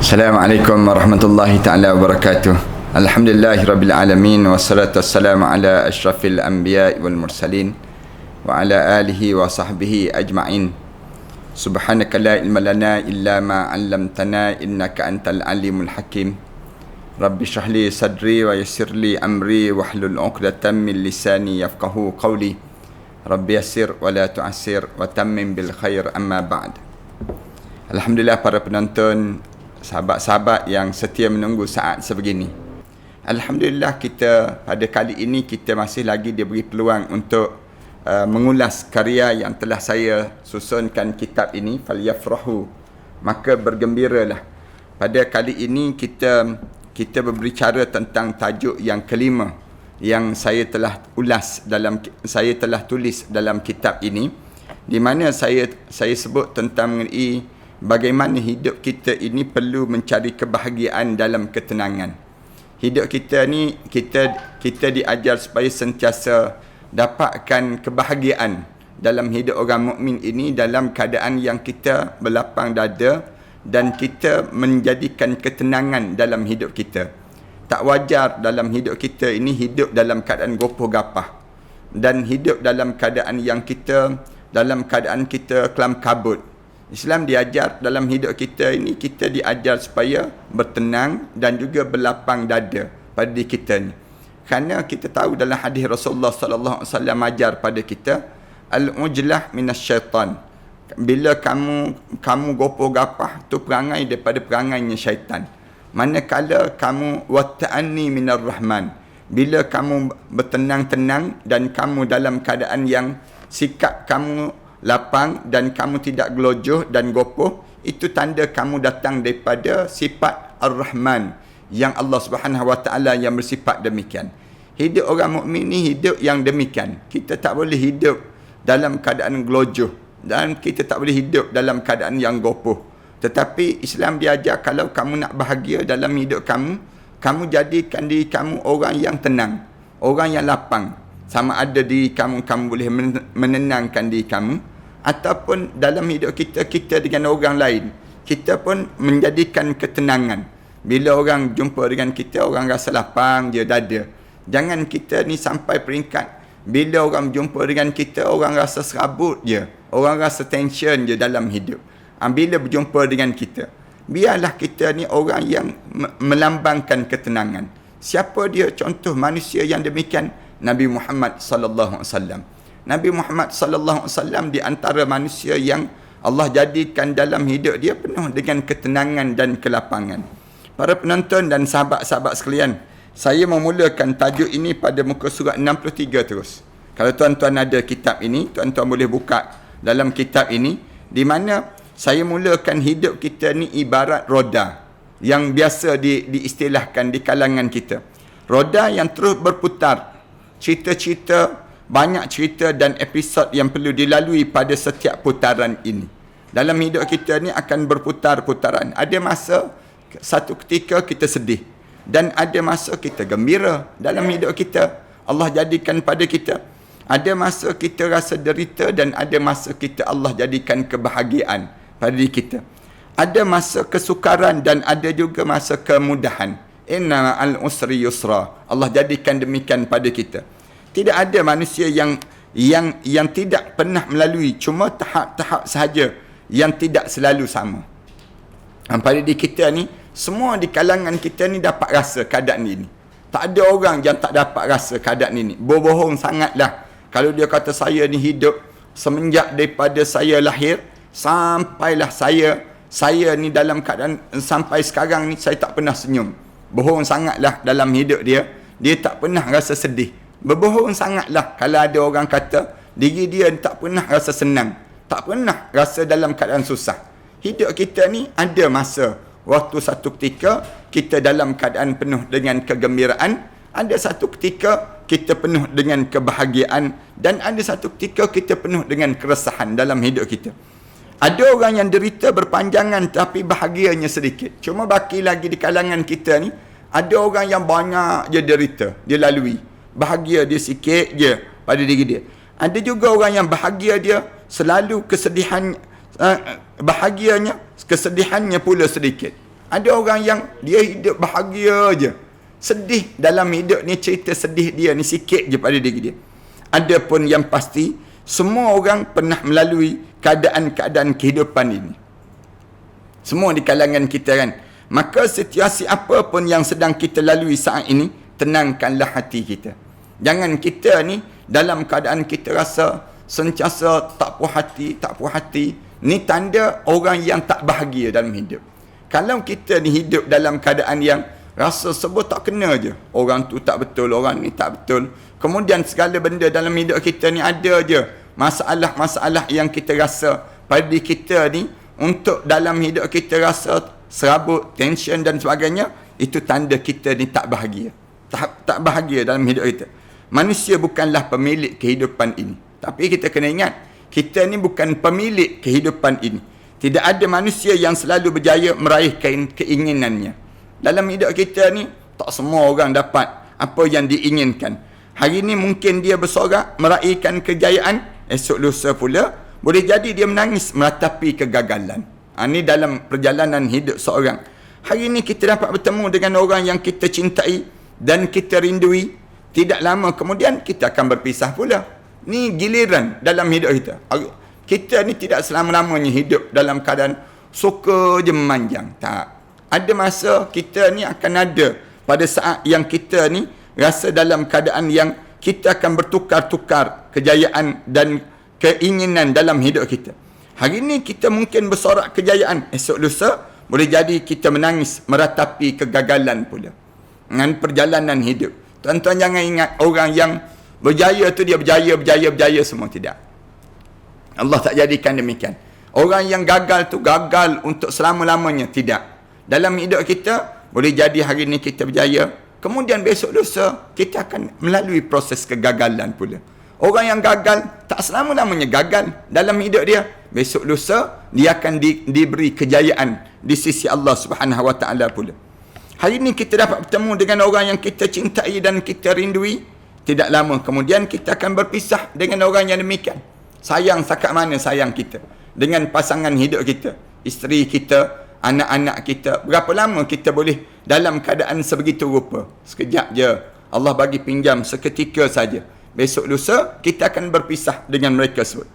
Assalamualaikum warahmatullahi ta'ala wabarakatuh. Alhamdulillahirabbil alamin wassalatu wassalamu ala asyrafil anbiya'i wal mursalin wa ala alihi wa sahbihi ajma'in. Subhanaka la ilma lana illa ma 'allamtana innaka antal alimul hakim. Rabbi shrah li sadri wa yassir li amri wahlul 'uqdatam min lisani yafqahu qawli. Rabbi yassir wa la tu'assir wa tammim bil khair, amma ba'd. Alhamdulillah para penonton, sahabat-sahabat yang setia menunggu saat sebegini. Alhamdulillah, kita pada kali ini kita masih lagi diberi peluang untuk mengulas karya yang telah saya susunkan, kitab ini Falyafrahu, maka bergembiralah. Pada kali ini kita berbicara tentang tajuk yang kelima yang saya telah tulis dalam kitab ini, di mana saya sebut tentang mengenai bagaimana hidup kita ini perlu mencari kebahagiaan dalam ketenangan. Hidup kita ni, kita diajar supaya sentiasa dapatkan kebahagiaan dalam hidup orang mukmin ini dalam keadaan yang kita berlapang dada dan kita menjadikan ketenangan dalam hidup kita. Tak wajar dalam hidup kita ini hidup dalam keadaan gopoh gapah dan hidup dalam keadaan kita kelam kabut. Islam diajar dalam hidup kita ini, kita diajar supaya bertenang dan juga berlapang dada pada diri kita ni. Kerana kita tahu dalam hadis Rasulullah sallallahu alaihi wasallam ajar pada kita, al-ujlah minasyaitan. Bila kamu gopoh gapah, tu perangai daripada perangainya syaitan. Manakala kamu wata'anni minar rahman, bila kamu bertenang-tenang dan kamu dalam keadaan yang sikap kamu lapang dan kamu tidak gelojoh dan gopoh, itu tanda kamu datang daripada sifat Ar-Rahman yang Allah Subhanahu Wa Taala yang bersifat demikian. Hidup orang mukmin ni hidup yang demikian. Kita tak boleh hidup dalam keadaan gelojoh dan kita tak boleh hidup dalam keadaan yang gopoh. Tetapi Islam diajar, kalau kamu nak bahagia dalam hidup kamu jadikan diri kamu orang yang tenang, orang yang lapang. Sama ada diri kamu boleh menenangkan diri kamu, ataupun dalam hidup kita dengan orang lain, kita pun menjadikan ketenangan. Bila orang jumpa dengan kita, orang rasa lapang dia dada. Jangan kita ni sampai peringkat bila orang jumpa dengan kita, orang rasa serabut je, orang rasa tension je dalam hidup. Bila berjumpa dengan kita, biarlah kita ni orang yang melambangkan ketenangan. Siapa dia contoh manusia yang demikian? Nabi Muhammad sallallahu alaihi wasallam. Nabi Muhammad sallallahu alaihi wasallam di antara manusia yang Allah jadikan dalam hidup dia penuh dengan ketenangan dan kelapangan. Para penonton dan sahabat-sahabat sekalian, saya memulakan tajuk ini pada muka surat 63 terus. Kalau tuan-tuan ada kitab ini, tuan-tuan boleh buka dalam kitab ini, di mana saya mulakan hidup kita ni ibarat roda yang biasa diistilahkan di kalangan kita. Roda yang terus berputar. Banyak cerita dan episod yang perlu dilalui pada setiap putaran ini. Dalam hidup kita ni akan berputar-putaran. Ada masa satu ketika kita sedih dan ada masa kita gembira dalam hidup kita. Allah jadikan pada kita. Ada masa kita rasa derita dan ada masa Allah jadikan kebahagiaan pada diri kita. Ada masa kesukaran dan ada juga masa kemudahan. Inna al-usri yusra. Allah jadikan demikian pada kita. Tidak ada manusia yang tidak pernah melalui, cuma tahap-tahap sahaja yang tidak selalu sama. Pada diri kita ni, semua di kalangan kita ni dapat rasa keadaan ini. Tak ada orang yang tak dapat rasa keadaan ini. Berbohong sangatlah kalau dia kata saya ni hidup semenjak daripada saya lahir sampailah saya ni dalam keadaan sampai sekarang ni saya tak pernah senyum. Bohong sangatlah dalam hidup dia tak pernah rasa sedih. Berbohong sangatlah kalau ada orang kata diri dia tak pernah rasa senang, tak pernah rasa dalam keadaan susah. Hidup kita ni ada masa waktu satu ketika kita dalam keadaan penuh dengan kegembiraan, ada satu ketika kita penuh dengan kebahagiaan, dan ada satu ketika kita penuh dengan keresahan dalam hidup kita. Ada orang yang derita berpanjangan tapi bahagianya sedikit. Cuma baki lagi di kalangan kita ni, ada orang yang banyak je derita dia lalui. Bahagia dia sikit je pada diri dia. Ada juga orang yang bahagia dia selalu kesedihannya pula sedikit. Ada orang yang dia hidup bahagia je. Sedih dalam hidup ni, cerita sedih dia ni sikit je pada diri dia. Ada pun yang pasti, semua orang pernah melalui keadaan-keadaan kehidupan ini. Semua di kalangan kita kan. Maka situasi apa pun yang sedang kita lalui saat ini, tenangkanlah hati kita. Jangan kita ni dalam keadaan kita rasa sentiasa tak puas hati. Ni tanda orang yang tak bahagia dalam hidup. Kalau kita ni hidup dalam keadaan yang rasa sebut tak kena je. Orang tu tak betul, orang ni tak betul. Kemudian segala benda dalam hidup kita ni ada je masalah-masalah yang kita rasa pada diri kita ni, untuk dalam hidup kita rasa serabut, tension dan sebagainya. Itu tanda kita ni tak bahagia. Tak bahagia dalam hidup kita. Manusia bukanlah pemilik kehidupan ini. Tapi kita kena ingat, kita ni bukan pemilik kehidupan ini. Tidak ada manusia yang selalu berjaya meraih keinginannya. Dalam hidup kita ni, tak semua orang dapat apa yang diinginkan. Hari ni mungkin dia bersorak meraihkan kejayaan, esok lusa pula boleh jadi dia menangis meratapi kegagalan. Ini dalam perjalanan hidup seorang. Hari ni kita dapat bertemu dengan orang yang kita cintai dan kita rindui. Tidak lama kemudian kita akan berpisah pula. Ni giliran dalam hidup kita. Kita ni tidak selama-lamanya hidup dalam keadaan suka je memanjang. Tak. Ada masa kita ni akan ada pada saat yang kita ni rasa dalam keadaan yang kita akan bertukar-tukar kejayaan dan keinginan dalam hidup kita. Hari ni kita mungkin bersorak kejayaan, esok lusa boleh jadi kita menangis meratapi kegagalan pula. Dengan perjalanan hidup. Tuan-tuan jangan ingat orang yang berjaya tu dia berjaya semua, tidak. Allah tak jadikan demikian. Orang yang gagal tu gagal untuk selama-lamanya, tidak. Dalam hidup kita, boleh jadi hari ni kita berjaya, kemudian besok lusa, kita akan melalui proses kegagalan pula. Orang yang gagal, tak selama-lamanya gagal dalam hidup dia. Besok lusa, dia akan diberi kejayaan di sisi Allah Subhanahu Wa Taala pula. Hari ni kita dapat bertemu dengan orang yang kita cintai dan kita rindui. Tidak lama kemudian kita akan berpisah dengan orang yang demikian. Sayang sakat mana sayang kita dengan pasangan hidup kita, isteri kita, anak-anak kita. Berapa lama kita boleh dalam keadaan sebegitu rupa? Sekejap je. Allah bagi pinjam seketika saja. Besok lusa kita akan berpisah dengan mereka sebut.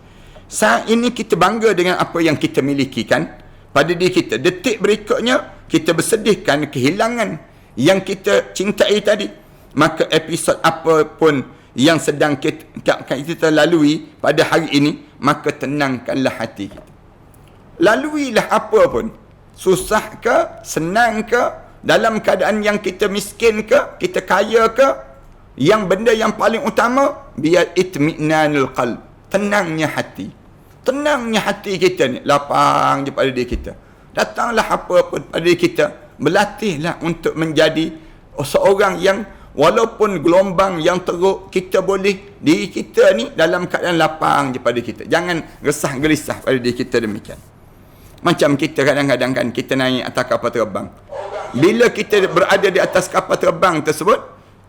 Saat ini kita bangga dengan apa yang kita miliki kan pada diri kita. Detik berikutnya kita bersedihkan kehilangan yang kita cintai tadi. Maka episod apa pun yang sedang kita lalui pada hari ini, maka tenangkanlah hati kita. Laluilah apa pun. Susah ke, senang ke, dalam keadaan yang kita miskin ke, kita kaya ke, yang benda yang paling utama, biar itmi'nanul qalb, tenangnya hati. Tenangnya hati kita ni, lapang je pada diri kita. Datanglah apa pun pada diri kita, berlatihlah untuk menjadi seorang yang walaupun gelombang yang teruk, kita boleh, diri kita ni dalam keadaan lapang je pada kita. Jangan resah gelisah pada diri kita demikian. Macam kita kadang-kadang kan, kita naik atas kapal terbang. Bila kita berada di atas kapal terbang tersebut,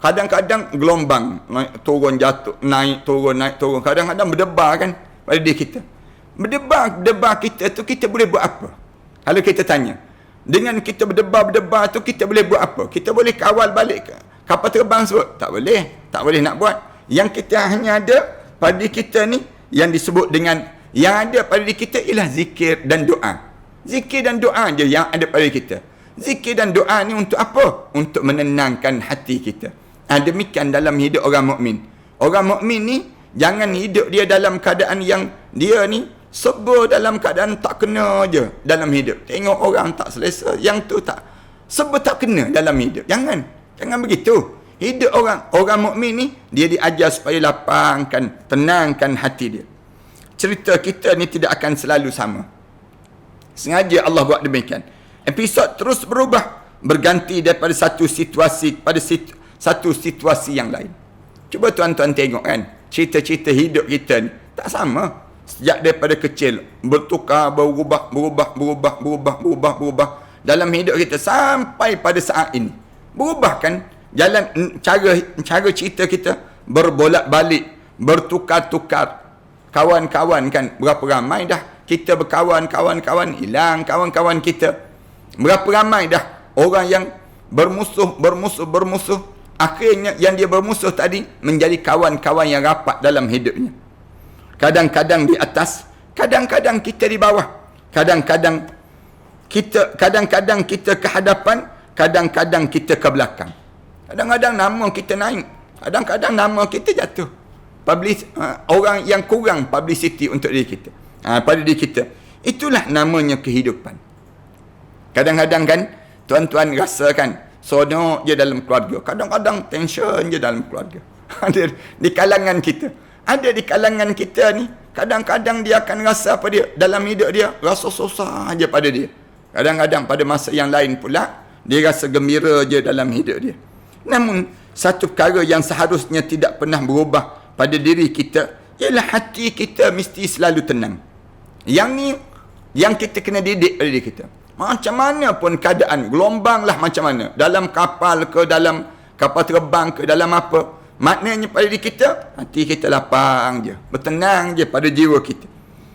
kadang-kadang gelombang naik turun jatuh, naik turun. Kadang-kadang berdebar kan pada diri kita. Berdebar kita tu, kita boleh buat apa? Kalau kita tanya, dengan kita berdebar tu kita boleh buat apa? Kita boleh kawal balik ke kapal terbang tersebut? Tak boleh nak buat. Yang kita hanya ada pada diri kita ni, yang disebut dengan, yang ada pada diri kita ialah zikir dan doa. Zikir dan doa je yang ada pada kita. Zikir dan doa ni untuk apa? Untuk menenangkan hati kita. Demikian dalam hidup orang mukmin. Orang mukmin ni jangan hidup dia dalam keadaan yang dia ni serba dalam keadaan tak kena je dalam hidup. Tengok orang tak selesa, yang tu tak, serba tak kena dalam hidup. Jangan begitu. Hidup orang mukmin ni, dia diajar supaya lapangkan, tenangkan hati dia. Cerita kita ni tidak akan selalu sama. Sengaja Allah buat demikian. Episod terus berubah, berganti daripada satu situasi pada satu situasi yang lain. Cuba tuan-tuan tengok kan, cerita-cerita hidup kita ni tak sama. Sejak daripada kecil bertukar, berubah dalam hidup kita sampai pada saat ini. Berubah kan jalan, cara cerita kita berbolak-balik, bertukar-tukar. Kawan-kawan kan, berapa ramai dah kita berkawan, kawan-kawan hilang kawan-kawan kita. Berapa ramai dah orang yang bermusuh, akhirnya yang dia bermusuh tadi menjadi kawan-kawan yang rapat dalam hidupnya. Kadang-kadang di atas, kadang-kadang kita di bawah. Kadang-kadang kita ke hadapan, kadang-kadang kita ke belakang. Kadang-kadang nama kita naik, kadang-kadang nama kita jatuh. Orang yang kurang publicity untuk diri kita, pada diri kita. Itulah namanya kehidupan. Kadang-kadang kan tuan-tuan rasakan sonok je dalam keluarga, kadang-kadang tension je dalam keluarga. Ada di kalangan kita, ada di kalangan kita ni, kadang-kadang dia akan rasa apa dia dalam hidup dia, rasa susah aja pada dia. Kadang-kadang pada masa yang lain pula dia rasa gembira je dalam hidup dia. Namun satu perkara yang seharusnya tidak pernah berubah pada diri kita ialah hati kita mesti selalu tenang. Yang ni yang kita kena didik pada diri kita. Macam mana pun keadaan, gelombang lah macam mana, dalam kapal ke, dalam kapal terbang ke, dalam apa, maknanya pada diri kita, hati kita lapang je, bertenang je pada jiwa kita,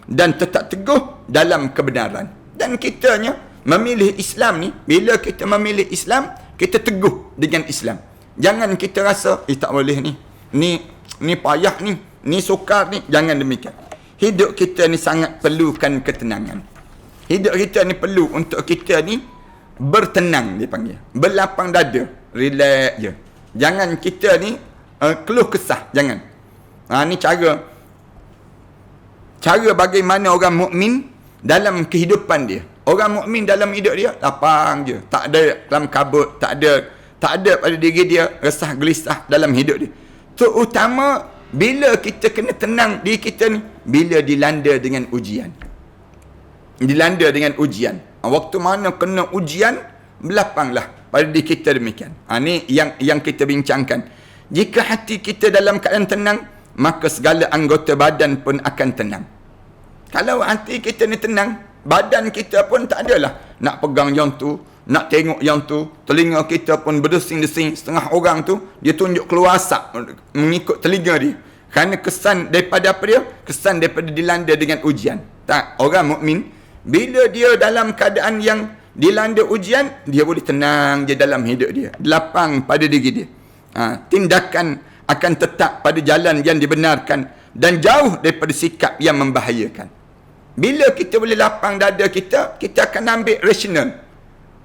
dan tetap teguh dalam kebenaran. Dan kitanya memilih Islam ni, bila kita memilih Islam, kita teguh dengan Islam. Jangan kita rasa tak boleh ni payah ni sukar ni. Jangan demikian. Hidup kita ni sangat perlukan ketenangan. Hidup kita ni perlu untuk kita ni bertenang, dia panggil, berlapang dada, relax je. Jangan kita ni keluh kesah, jangan. Ni cara bagaimana orang mukmin dalam kehidupan dia. Orang mukmin dalam hidup dia lapang je, tak ada dalam kabut, tak ada pada diri dia resah gelisah dalam hidup dia. Terutama bila kita kena tenang diri kita ni bila dilanda dengan ujian. Dilanda dengan ujian. Waktu mana kena ujian, berlapanglah pada diri kita demikian. Ni yang kita bincangkan. Jika hati kita dalam keadaan tenang, maka segala anggota badan pun akan tenang. Kalau hati kita ni tenang, badan kita pun tak adalah nak pegang yang tu, nak tengok yang tu. Telinga kita pun berdesing-desing. Setengah orang tu dia tunjuk keluar asap mengikut telinga dia. Kerana kesan daripada apa dia? Kesan daripada dilanda dengan ujian. Tak, orang mukmin bila dia dalam keadaan yang dilanda ujian, dia boleh tenang je dalam hidup dia, lapang pada diri dia. Tindakan akan tetap pada jalan yang dibenarkan dan jauh daripada sikap yang membahayakan. Bila kita boleh lapang dada kita akan ambil rasional.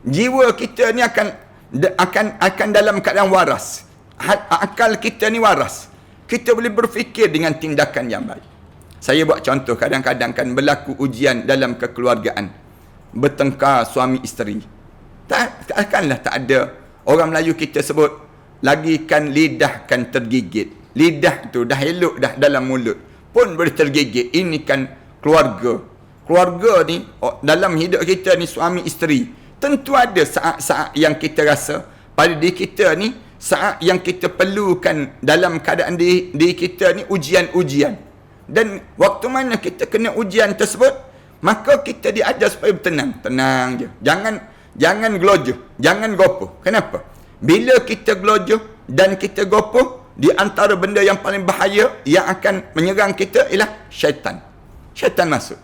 Jiwa kita ni akan dalam keadaan waras. Akal kita ni waras. Kita boleh berfikir dengan tindakan yang baik. Saya buat contoh, kadang-kadang kan berlaku ujian dalam kekeluargaan. Bertengkar suami isteri. Takkanlah tak ada. Orang Melayu kita sebut, lagikan lidah kan tergigit. Lidah tu dah elok dah dalam mulut pun boleh tergigit. Ini kan keluarga. Keluarga ni, dalam hidup kita ni suami isteri. Tentu ada saat-saat yang kita rasa pada diri kita ni, saat yang kita perlukan dalam keadaan diri kita ni ujian-ujian. Dan waktu mana kita kena ujian tersebut, maka kita diajar supaya bertenang. Tenang je. Jangan gelojoh. Jangan gopoh. Kenapa? Bila kita gelojoh dan kita gopoh, di antara benda yang paling bahaya yang akan menyerang kita ialah syaitan. Syaitan masuk.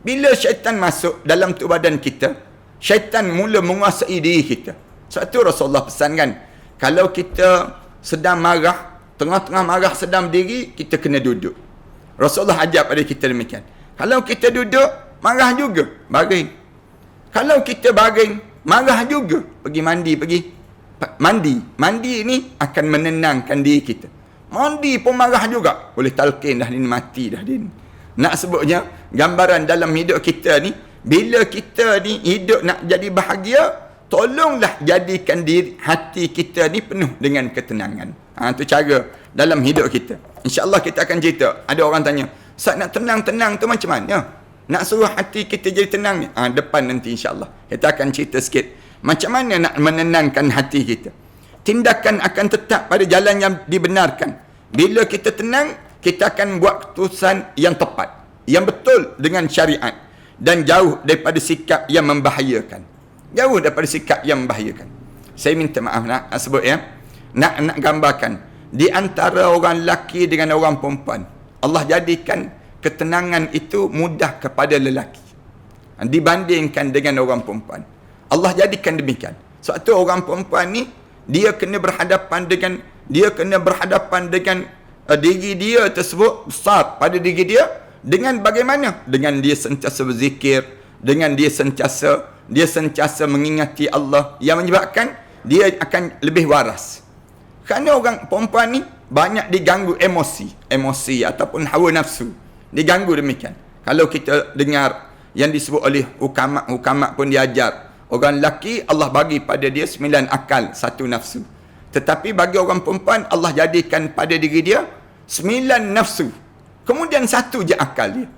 Bila syaitan masuk dalam tubuh badan kita, syaitan mula menguasai diri kita. Sebab tu Rasulullah pesan kan, kalau kita sedang marah, tengah-tengah marah sedang berdiri, kita kena duduk. Rasulullah ajar pada kita demikian. Kalau kita duduk, marah juga, baring. Kalau kita baring, marah juga, pergi mandi. Mandi ni akan menenangkan diri kita. Mandi pun marah juga, boleh talqin dah, ni mati dah dia ni. Nak sebutnya, gambaran dalam hidup kita ni, bila kita ni hidup nak jadi bahagia, tolonglah jadikan hati kita ni penuh dengan ketenangan. Itu cara dalam hidup kita. InsyaAllah kita akan cerita. Ada orang tanya, Ustaz, nak tenang-tenang tu macam mana? Nak suruh hati kita jadi tenang ni? Depan nanti insyaAllah kita akan cerita sikit macam mana nak menenangkan hati kita. Tindakan akan tetap pada jalan yang dibenarkan. Bila kita tenang, kita akan buat keputusan yang tepat, yang betul dengan syariat, dan jauh daripada sikap yang membahayakan. Jauh daripada sikap yang membahayakan. Saya minta maaf nak sebut ya. Nak gambarkan di antara orang lelaki dengan orang perempuan, Allah jadikan ketenangan itu mudah kepada lelaki dibandingkan dengan orang perempuan. Allah jadikan demikian. Sebab tu orang perempuan ni dia kena berhadapan dengan diri dia tersebut besar pada diri dia dengan bagaimana? Dengan dia sentiasa berzikir, dengan dia sentiasa mengingati Allah yang menyebabkan dia akan lebih waras. Kerana orang perempuan ni banyak diganggu emosi ataupun hawa nafsu. Diganggu demikian. Kalau kita dengar yang disebut oleh hukama pun diajar, orang lelaki Allah bagi pada dia 9 akal, 1 nafsu. Tetapi bagi orang perempuan Allah jadikan pada diri dia 9 nafsu. Kemudian 1 je akal dia.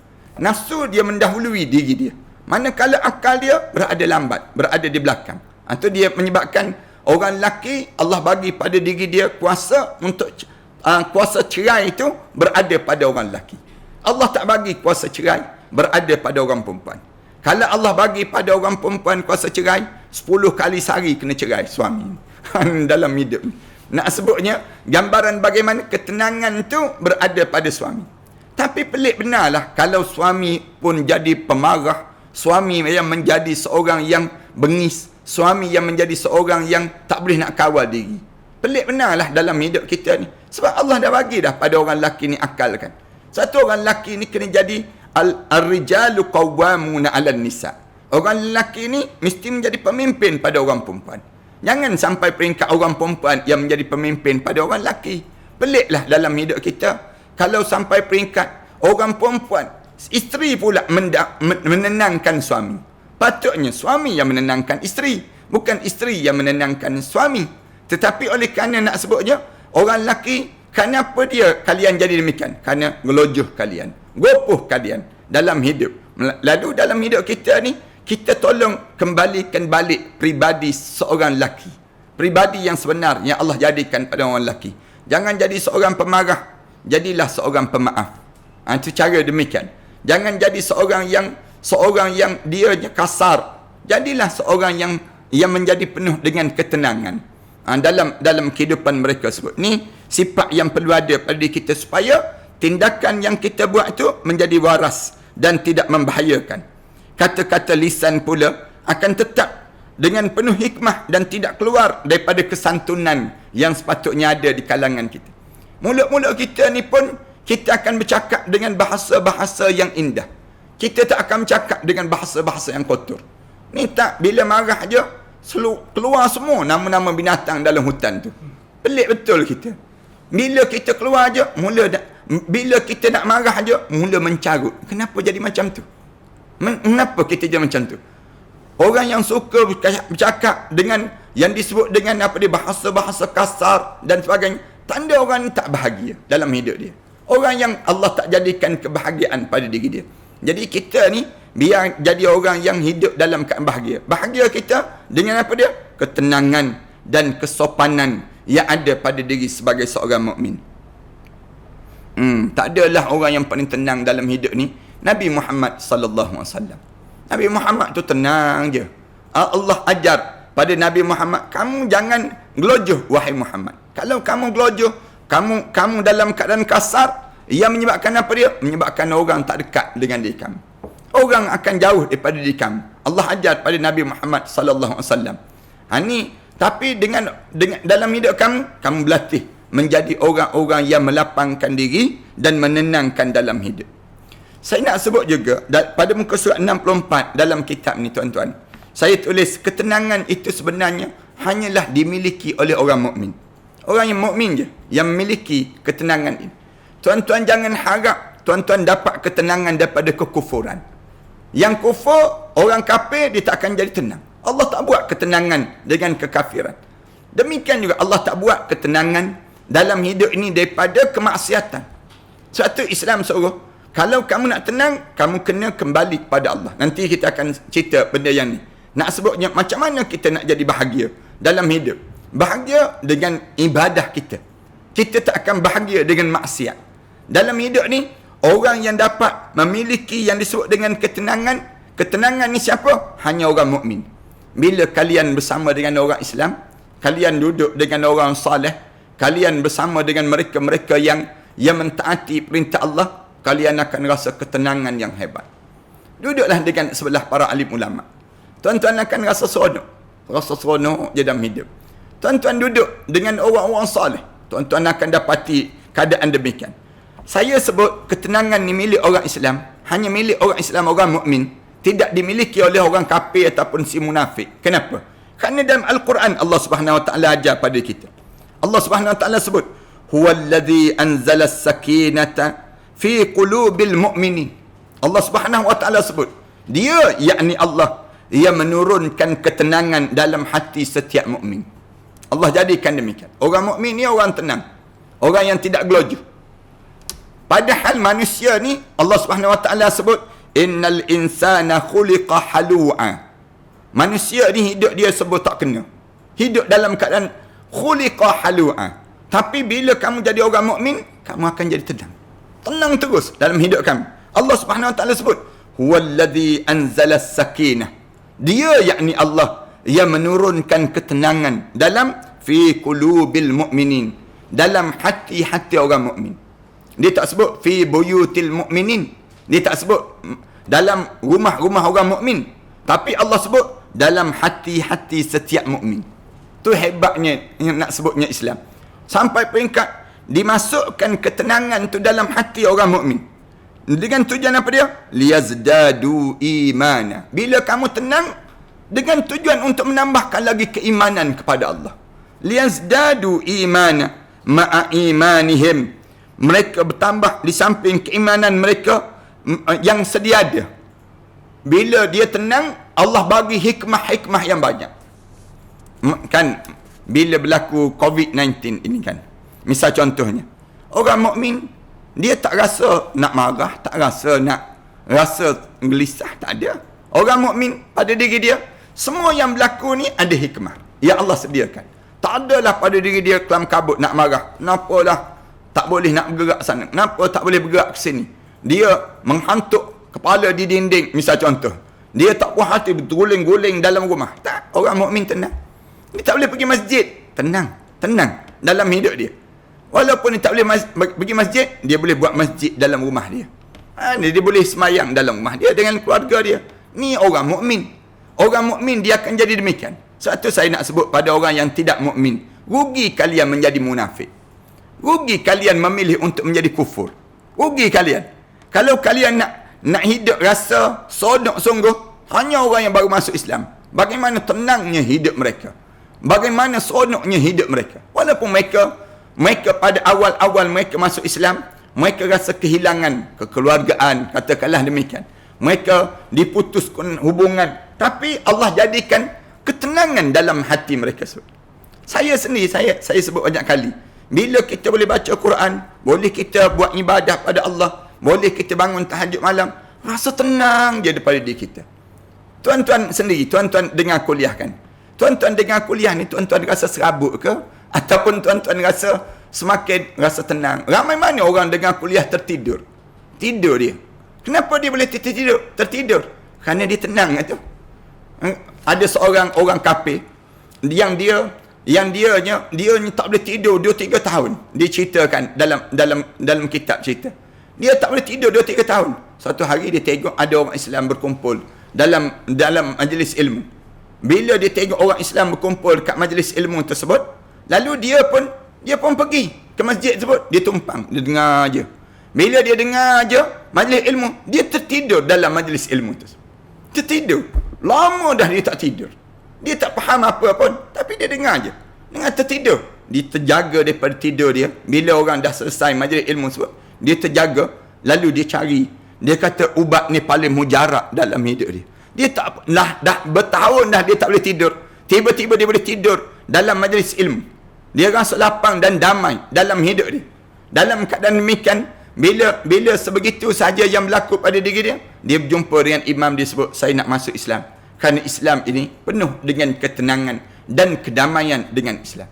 Nafsu dia mendahului diri dia. Manakala akal dia berada lambat, berada di belakang. Itu dia menyebabkan orang lelaki Allah bagi pada diri dia kuasa untuk kuasa cerai itu berada pada orang lelaki. Allah tak bagi kuasa cerai berada pada orang perempuan. Kalau Allah bagi pada orang perempuan kuasa cerai, 10 kali sehari kena cerai suami dalam hidup ni. Nak sebutnya gambaran bagaimana ketenangan tu berada pada suami. Tapi pelik benarlah kalau suami pun jadi pemarah, suami yang menjadi seorang yang bengis, suami yang menjadi seorang yang tak boleh nak kawal diri. Pelik benarlah dalam hidup kita ni. Sebab Allah dah bagi dah pada orang lelaki ni akal kan. Satu orang lelaki ni kena jadi al-rijalu qawwamuna 'alan nisa. Orang lelaki ni mesti menjadi pemimpin pada orang perempuan. Jangan sampai peringkat orang perempuan yang menjadi pemimpin pada orang lelaki. Peliklah dalam hidup kita kalau sampai peringkat orang perempuan, isteri pula menenangkan suami. Patutnya suami yang menenangkan isteri, bukan isteri yang menenangkan suami. Tetapi oleh kerana nak sebutnya orang lelaki, kenapa dia kalian jadi demikian? Kerana ngelojoh kalian, gopoh kalian dalam hidup. Lalu dalam hidup kita ni, kita tolong kembalikan balik pribadi seorang lelaki. Pribadi yang sebenar yang Allah jadikan pada orang lelaki. Jangan jadi seorang pemarah, jadilah seorang pemaaf. Itu cara demikian. Jangan jadi seorang yang dia kasar. Jadilah seorang yang menjadi penuh dengan ketenangan dalam kehidupan mereka sebut. Ni sifat yang perlu ada pada diri kita supaya tindakan yang kita buat itu menjadi waras dan tidak membahayakan. Kata-kata lisan pula akan tetap dengan penuh hikmah dan tidak keluar daripada kesantunan yang sepatutnya ada di kalangan kita. Mulut-mulut kita ni pun kita akan bercakap dengan bahasa-bahasa yang indah. Kita tak akan bercakap dengan bahasa-bahasa yang kotor. Ni tak, bila marah je keluar semua nama-nama binatang dalam hutan tu. Pelik betul kita. Bila kita keluar je bila kita nak marah je mula mencarut. Kenapa jadi macam tu? Kenapa kita jadi macam tu? Orang yang suka bercakap dengan yang disebut dengan bahasa-bahasa kasar dan sebagainya, tanda orang ni tak bahagia dalam hidup dia. Orang yang Allah tak jadikan kebahagiaan pada diri dia. Jadi kita ni biar jadi orang yang hidup dalam keadaan bahagia. Bahagia kita dengan apa dia? Ketenangan dan kesopanan yang ada pada diri sebagai seorang mukmin. Tak adalah orang yang paling tenang dalam hidup ni Nabi Muhammad sallallahu alaihi wasallam. Nabi Muhammad tu tenang je. Allah ajar pada Nabi Muhammad, kamu jangan gelojoh wahai Muhammad. Kalau kamu gelojoh, kamu dalam keadaan kasar, yang menyebabkan apa dia? Menyebabkan orang tak dekat dengan diri kamu. Orang akan jauh daripada diri kamu. Allah ajar pada Nabi Muhammad sallallahu alaihi wasallam. Tapi dengan dalam hidup kamu berlatih menjadi orang-orang yang melapangkan diri dan menenangkan dalam hidup. Saya nak sebut juga pada muka surat 64 dalam kitab ni tuan-tuan. Saya tulis ketenangan itu sebenarnya hanyalah dimiliki oleh orang mukmin. Orang yang mukmin je yang memiliki ketenangan ini. Tuan-tuan jangan harap tuan-tuan dapat ketenangan daripada kekufuran. Yang kufur, orang kafir, dia tak akan jadi tenang. Allah tak buat ketenangan dengan kekafiran. Demikian juga Allah tak buat ketenangan dalam hidup ini daripada kemaksiatan. Sebab tu Islam suruh, kalau kamu nak tenang, kamu kena kembali kepada Allah. Nanti kita akan cerita benda yang ni. Nak sebutnya macam mana kita nak jadi bahagia dalam hidup. Bahagia dengan ibadah kita. Kita tak akan bahagia dengan maksiat. Dalam hidup ni, orang yang dapat memiliki yang disebut dengan ketenangan, ketenangan ni siapa? Hanya orang mukmin. Bila kalian bersama dengan orang Islam, kalian duduk dengan orang saleh, kalian bersama dengan mereka-mereka yang mentaati perintah Allah, kalian akan rasa ketenangan yang hebat. Duduklah dengan sebelah para alim ulama. Tuan-tuan akan rasa seronok. rasa seronok je dalam hidup. Tuan-tuan duduk dengan orang-orang soleh, tuan-tuan akan dapati keadaan demikian. Saya sebut ketenangan ni milik orang Islam, hanya milik orang Islam, orang mukmin, tidak dimiliki oleh orang kafir ataupun si munafik. Kenapa? Kerana dalam Al-Quran Allah Subhanahu Wa Taala ajar pada kita. Allah Subhanahu Wa Taala sebut, "Huwallazi anzala as-sakinata fi qulubil mu'minin." Allah Subhanahu Wa Taala sebut, Dia yakni Allah yang menurunkan ketenangan dalam hati setiap mukmin. Allah jadikan demikian. Orang mukmin ni orang tenang, orang yang tidak gelojoh. Padahal manusia ni Allah Subhanahu Wa Taala sebut, "Innal insana khuliqa halu'a." Manusia ni hidup dia sebut tak kena. Hidup dalam keadaan khuliqa halu'a. Tapi bila kamu jadi orang mukmin, kamu akan jadi tenang. Tenang terus dalam hidup kamu. Allah Subhanahu Wa Taala sebut, "Huwallazi anzala as-sakinah." Dia yakni Allah yang menurunkan ketenangan dalam fi qulubil mu'minin, dalam hati-hati orang mukmin. Dia tak sebut fi buyutil mu'minin. Dia tak sebut dalam rumah-rumah orang mukmin. Tapi Allah sebut dalam hati-hati setiap mukmin. Tu hebatnya yang nak sebutnya Islam. Sampai peringkat dimasukkan ketenangan tu dalam hati orang mukmin. Dengan tujuan apa dia? Liyazdadu imana. Bila kamu tenang, dengan tujuan untuk menambahkan lagi keimanan kepada Allah. Liyazdadu imana ma'a imanihim. Mereka bertambah di samping keimanan mereka yang sedia ada. Bila dia tenang, Allah bagi hikmah-hikmah yang banyak. Kan bila berlaku COVID-19 ini kan, misal contohnya, orang mukmin dia tak rasa nak marah, tak rasa nak rasa gelisah, tak ada. Orang mukmin pada diri dia, semua yang berlaku ni ada hikmah yang Allah sediakan. Tak adalah pada diri dia kelam kabut nak marah. Kenapalah tak boleh nak bergerak sana? Kenapa tak boleh bergerak ke sini? Dia menghantuk kepala di dinding, misal contoh. Dia tak puas hati berguling-guling dalam rumah. Tak, orang mukmin tenang. Dia tak boleh pergi masjid, tenang dalam hidup dia. Walaupun dia tak boleh pergi masjid, dia boleh buat masjid dalam rumah dia. Dia boleh semayang dalam rumah dia dengan keluarga dia. Ni orang mukmin. Orang mukmin dia akan jadi demikian. Sebab tu saya nak sebut pada orang yang tidak mukmin, rugi kalian menjadi munafik. Rugi kalian memilih untuk menjadi kufur. Rugi kalian. Kalau kalian nak hidup rasa sonok sungguh, hanya orang yang baru masuk Islam. Bagaimana tenangnya hidup mereka. Bagaimana seronoknya hidup mereka. Walaupun mereka pada awal-awal mereka masuk Islam, mereka rasa kehilangan kekeluargaan, katakanlah demikian. Mereka diputuskan hubungan, tapi Allah jadikan ketenangan dalam hati mereka. Saya sendiri, saya sebut banyak kali, bila kita boleh baca Quran, boleh kita buat ibadah pada Allah, boleh kita bangun tahajud malam, rasa tenang je daripada diri kita. Tuan-tuan sendiri, tuan-tuan dengar kuliah kan, tuan-tuan dengar kuliah ni, tuan-tuan rasa serabut ke? Ataupun tuan-tuan rasa semakin rasa tenang? Ramai mana orang dengar kuliah tertidur? Tidur dia. Kenapa dia boleh tertidur? Kerana dia tenang tu. Ada seorang orang kafir yang dia tak boleh tidur 2-3 tahun. Dia ceritakan dalam kitab cerita. Dia tak boleh tidur 2-3 tahun. Satu hari dia tengok ada orang Islam berkumpul dalam majlis ilmu. Bila dia tengok orang Islam berkumpul kat majlis ilmu tersebut, lalu dia pun pergi ke masjid tersebut. Dia tumpang, dia dengar aja. Bila dia dengar aja majlis ilmu, dia tertidur dalam majlis ilmu tersebut. Tertidur. Lama dah dia tak tidur. Dia tak faham apa pun, tapi dia dengar aja. Dengar tertidur. Dia terjaga daripada tidur dia. Bila orang dah selesai majlis ilmu tersebut, dia terjaga, lalu dia cari. Dia kata ubat ni paling mujarab dalam hidup dia. Dia tak dah bertahun dah dia tak boleh tidur. Tiba-tiba dia boleh tidur dalam majlis ilmu. Dia rasa lapang dan damai dalam hidup dia. Dalam keadaan demikian, bila sebegitu saja yang berlaku pada diri dia berjumpa dengan imam dia sebut, saya nak masuk Islam. Kerana Islam ini penuh dengan ketenangan dan kedamaian dengan Islam.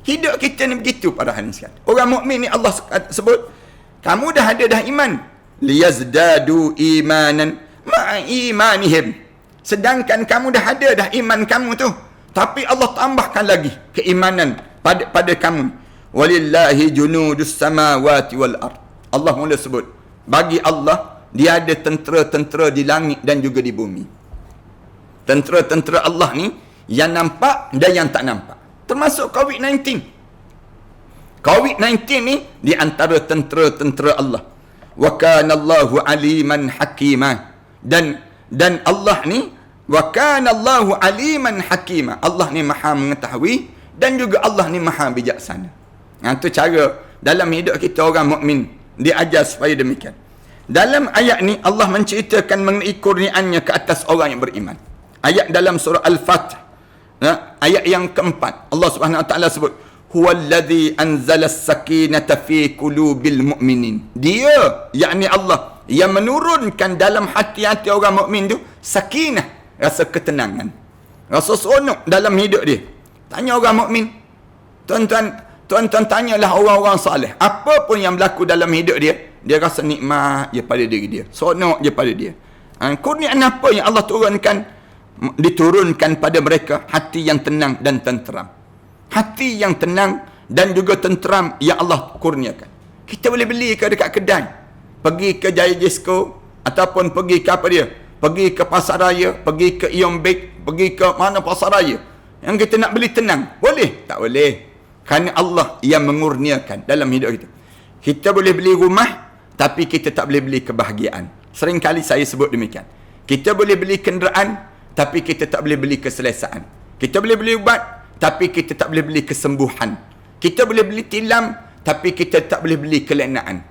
Hidup kita ni begitu para hadirin sekalian. Orang mukmin ni Allah sebut, kamu dah ada dah iman. Liyazdadu imanan ma'a imanihim. Sedangkan kamu dah ada dah iman kamu tu, tapi Allah tambahkan lagi keimanan pada kamu. Walillahi junudus samawati wal ard. Allah mula sebut, bagi Allah dia ada tentera-tentera di langit dan juga di bumi. Tentera-tentera Allah ni Yang nampak dan yang tak nampak. Termasuk COVID-19. COVID-19 ni di antara tentera-tentera Allah. Wa kana Allahu aliman hakima. Dan Allah ni wa kana Allahu aliman hakima. Allah ni maha mengetahui dan juga Allah ni maha bijaksana. Itu cara dalam hidup kita orang mukmin diajar supaya demikian. Dalam ayat ni Allah menceritakan mengenai kurniaannya ke atas orang yang beriman. Ayat dalam surah Al-Fatih, ayat yang keempat, Allah Subhanahu Wa Taala sebut, huwallazi anzala as-sakinata fi qulubil mu'minin. Dia, yakni Allah, yang menurunkan dalam hati-hati orang mukmin tu sakinah, rasa ketenangan, rasa seronok dalam hidup dia. Tanya orang mukmin, tuan-tuan tanyalah orang-orang soleh, apa pun yang berlaku dalam hidup dia rasa nikmat je pada diri dia, seronok je pada dia. Kurniaan apa yang Allah diturunkan pada mereka? Hati yang tenang dan tenteram. Hati yang tenang dan juga tenteram yang Allah kurniakan. Kita boleh beli ke dekat kedai, pergi ke Jaya Jesco, ataupun pergi ke apa dia, pergi ke pasar raya, pergi ke Ion Bake, pergi ke mana pasar raya, yang kita nak beli tenang, boleh? Tak boleh. Kerana Allah yang mengurniakan dalam hidup kita. Kita boleh beli rumah, tapi kita tak boleh beli kebahagiaan. Sering kali saya sebut demikian. Kita boleh beli kenderaan, tapi kita tak boleh beli keselesaan. Kita boleh beli ubat, tapi kita tak boleh beli kesembuhan. Kita boleh beli tilam, tapi kita tak boleh beli kelenaan.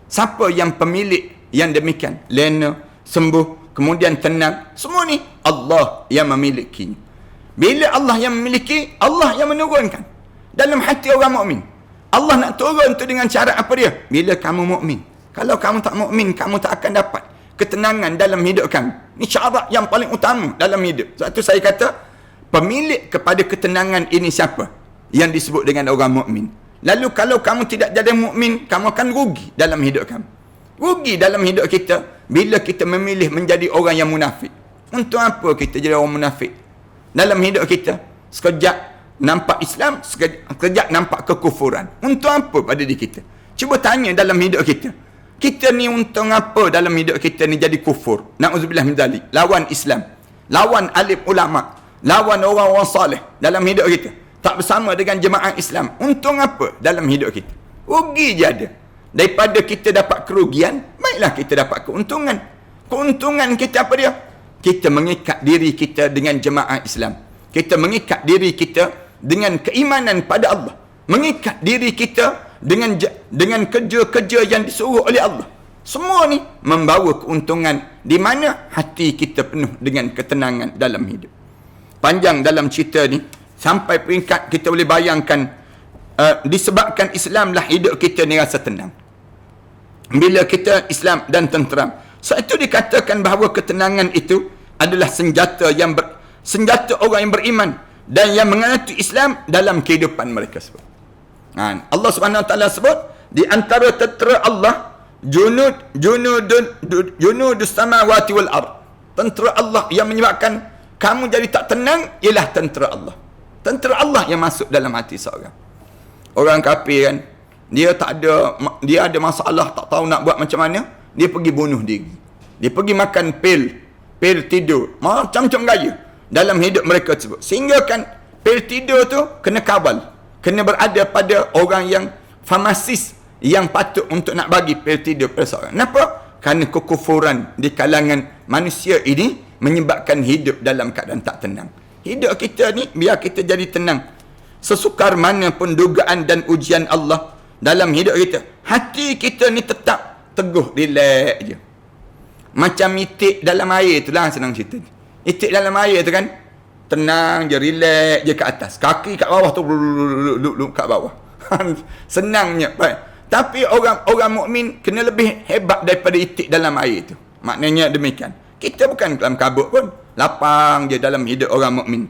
Siapa yang pemilik yang demikian? Lena, sembuh, kemudian tenang. Semua ni Allah yang memilikinya. Bila Allah yang memiliki, Allah yang menurunkan dalam hati orang mukmin. Allah nak turun tu dengan cara apa dia? Bila kamu mukmin. Kalau kamu tak mukmin, kamu tak akan dapat ketenangan dalam hidup kamu. Ini syarat yang paling utama dalam hidup. Sebab tu saya kata, pemilik kepada ketenangan ini siapa? Yang disebut dengan orang mukmin. Lalu kalau kamu tidak jadi mukmin, kamu akan rugi dalam hidup kamu. Rugi dalam hidup kita bila kita memilih menjadi orang yang munafik. Untuk apa kita jadi orang munafik? Dalam hidup kita, sekejap nampak Islam, sekejap nampak kekufuran. Untuk apa pada diri kita? Cuba tanya dalam hidup kita. Kita ni untung apa dalam hidup kita ni jadi kufur? Na'udzubillah min dzalik. Lawan Islam, lawan alim ulama, lawan orang-orang soleh dalam hidup kita. Tak bersama dengan jemaah Islam. Untung apa dalam hidup kita? Rugi je ada. Daripada kita dapat kerugian, baiklah kita dapat keuntungan. Keuntungan kita apa dia? Kita mengikat diri kita dengan jemaah Islam. Kita mengikat diri kita dengan keimanan pada Allah. Mengikat diri kita dengan kerja-kerja yang disuruh oleh Allah. Semua ni membawa keuntungan di mana hati kita penuh dengan ketenangan dalam hidup. Panjang dalam cerita ni, sampai peringkat kita boleh bayangkan, disebabkan Islam lah hidup kita ni rasa tenang. Bila kita Islam dan tenteram. Sebab itu dikatakan bahawa ketenangan itu adalah senjata senjata orang yang beriman dan yang menganut Islam dalam kehidupan mereka sebut. Allah Subhanahu Wa Taala sebut di antara tentera Allah, junudus samawati wal ard. Tentera Allah yang menyebabkan kamu jadi tak tenang ialah tentera Allah. Tentera Allah yang masuk dalam hati seorang. Orang kafir kan, dia ada masalah, tak tahu nak buat macam mana, dia pergi bunuh diri. Dia pergi makan pil tidur, macam-macam gaya dalam hidup mereka tersebut. Sehingga kan pil tidur tu kena kawal, kena berada pada orang yang farmasis yang patut untuk nak bagi pil tidur pada seorang. Kenapa? Kerana kekufuran di kalangan manusia ini menyebabkan hidup dalam keadaan tak tenang. Hidup kita ni biar kita jadi tenang. Sesukar mana pun dugaan dan ujian Allah dalam hidup kita, hati kita ni tetap teguh, relax je. Macam itik dalam air tu lah, senang cerita. Itik dalam air tu kan, tenang je, relax je ke atas. Kaki kat bawah tu, kat bawah. Senangnya. Tapi orang mukmin kena lebih hebat daripada itik dalam air tu. Maknanya demikian. Kita bukan dalam kabut pun, lapang je dalam hidup orang mukmin.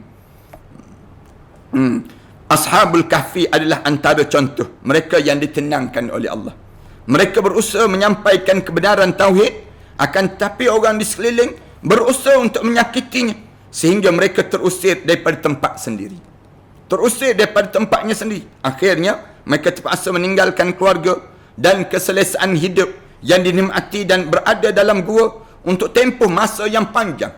Ashabul Kahfi adalah antara contoh mereka yang ditenangkan oleh Allah. Mereka berusaha menyampaikan kebenaran tauhid, akan tetapi orang di sekeliling berusaha untuk menyakitinya, sehingga mereka terusir daripada tempat sendiri. Terusir daripada tempatnya sendiri. Akhirnya mereka terpaksa meninggalkan keluarga dan keselesaan hidup yang dinikmati dan berada dalam gua untuk tempoh masa yang panjang.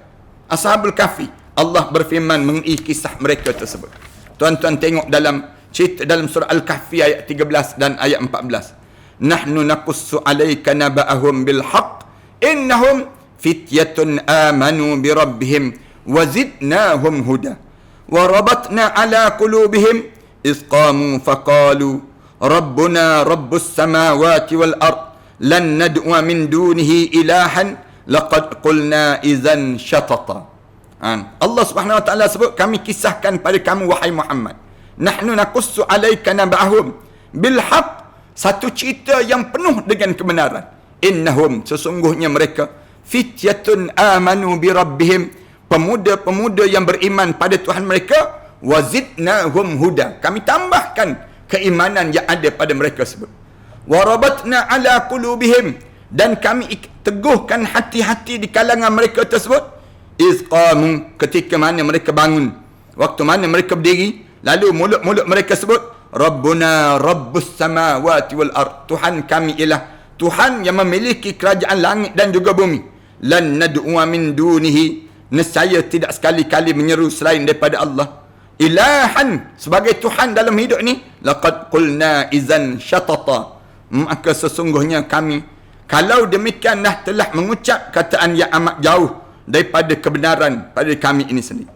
Ashabul Kahfi Allah berfirman mengenai kisah mereka tersebut. Tuan-tuan tengok dalam cerita dalam surah Al-Kahfi ayat 13 dan ayat 14. Nahnu naqussu 'alaika naba'ahum bil haqq innahum fityatun amanu bi rabbihim wa zidnahum huda wa rabatna 'ala qulubihim iz qamu faqalu rabbuna rabbus samawati wal ard lan nad'u min dunihi ilahan laqad qulna idzan syatata. Allah Subhanahu wa taala sebut, kami kisahkan pada kamu wahai Muhammad, nahnu naqussu 'alaika naba'ahum bil haqq, satu cerita yang penuh dengan kebenaran. Innahum, sesungguhnya mereka, fityatun amanu bi rabbihim, pemuda-pemuda yang beriman pada Tuhan mereka, wazidnahum huda, kami tambahkan keimanan yang ada pada mereka sebut. Warabatna ala qulubihim, dan kami teguhkan hati-hati di kalangan mereka tersebut. Izqamu, ketika mana mereka bangun, waktu mana mereka berdiri, lalu mulut-mulut mereka sebut, Rabbuna Rabbus samawati wal ard, Tuhan kami ialah Tuhan yang memiliki kerajaan langit dan juga bumi. Lan nad'uwa min dunihi, nescaya tidak sekali-kali menyeru selain daripada Allah ilahan, sebagai Tuhan dalam hidup ni. Laqad qulna izan syatata, maka sesungguhnya kami, kalau demikian telah mengucap kataan yang amat jauh daripada kebenaran pada kami ini sendiri.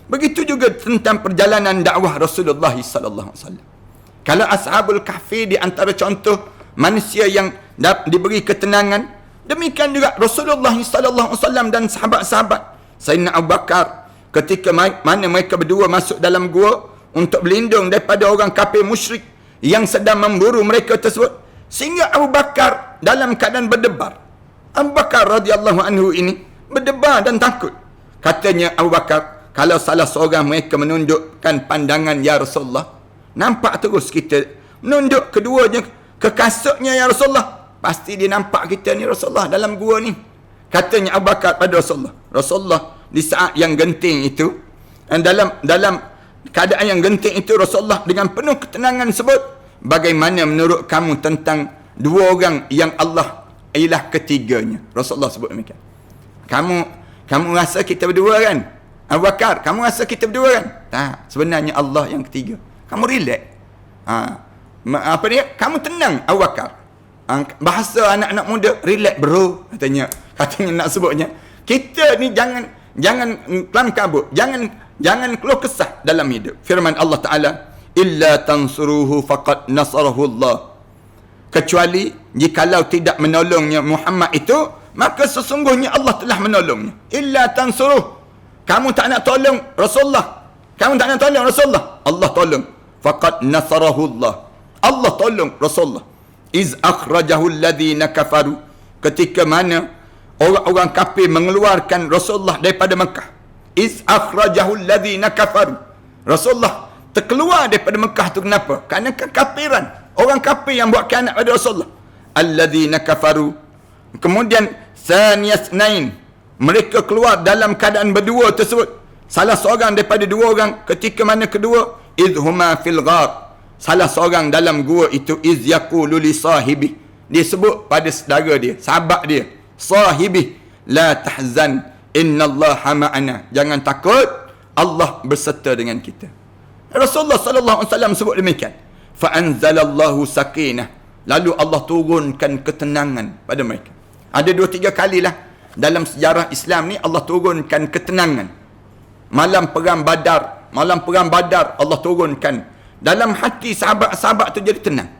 Begitu juga tentang perjalanan dakwah Rasulullah sallallahu alaihi wasallam. Kalau Ashabul Kahfi di antara contoh manusia yang diberi ketenangan, demikian juga Rasulullah sallallahu alaihi wasallam dan sahabat-sahabat. Sayyidina Abu Bakar, ketika mana mereka berdua masuk dalam gua untuk berlindung daripada orang kafir musyrik yang sedang memburu mereka tersebut, sehingga Abu Bakar dalam keadaan berdebar. Abu Bakar radhiyallahu anhu ini berdebar dan takut. Katanya Abu Bakar, kalau salah seorang mereka menundukkan pandangan ya Rasulullah, nampak terus kita menunduk keduanya ke kasutnya ya Rasulullah, pasti dia nampak kita ni Rasulullah dalam gua ni. Katanya Abu Bakar pada Rasulullah di saat yang genting itu, dalam keadaan yang genting itu, Rasulullah dengan penuh ketenangan sebut, bagaimana menurut kamu tentang dua orang yang Allah ialah ketiganya? Rasulullah sebut demikian. Kamu rasa kita berdua kan? Abu Bakar, kamu rasa kita berdua kan? Tak, sebenarnya Allah yang ketiga. Kamu relax. Apa dia? Kamu tenang, Abu Bakar. Bahasa anak-anak muda, relax bro, katanya nak sebutnya. Kita ni jangan kelam kabut, jangan keluh kesah dalam hidup. Firman Allah Taala, illa tansuruhu faqad nasarahu Allah, kecuali jikalau tidak menolongnya Muhammad itu, maka sesungguhnya Allah telah menolongnya. Illa tansuruh, kamu tak nak tolong Rasulullah, Allah tolong. Faqad nasarahu Allah tolong Rasulullah. Iz akhrajahu alladhina kafaru, ketika mana orang-orang kafir mengeluarkan Rasulullah daripada Mekah. Iz akhrajahu alladhina kafaru, Rasulullah terkeluar daripada Mekah tu kenapa? Kerana kekafiran orang kafir yang buat khianat pada Rasulullah. Alladhina kafaru, kemudian saniyasnain, mereka keluar dalam keadaan berdua tersebut. Salah seorang daripada dua orang, ketika mana kedua, idhuma fil ghar, salah seorang dalam gua itu, iz yaqulu li sahibi, dia sebut pada saudara dia, sahabat dia, sahibi, la tahzan innallaha ma'ana, jangan takut, Allah berserta dengan kita. Rasulullah sallallahu alaihi wasallam sebut demikian. Fa anzalallahu sakinah, lalu Allah turunkan ketenangan pada mereka. Ada 2-3 kalilah dalam sejarah Islam ni Allah turunkan ketenangan. Malam perang Badar Allah turunkan dalam hati sahabat-sahabat tu jadi tenang.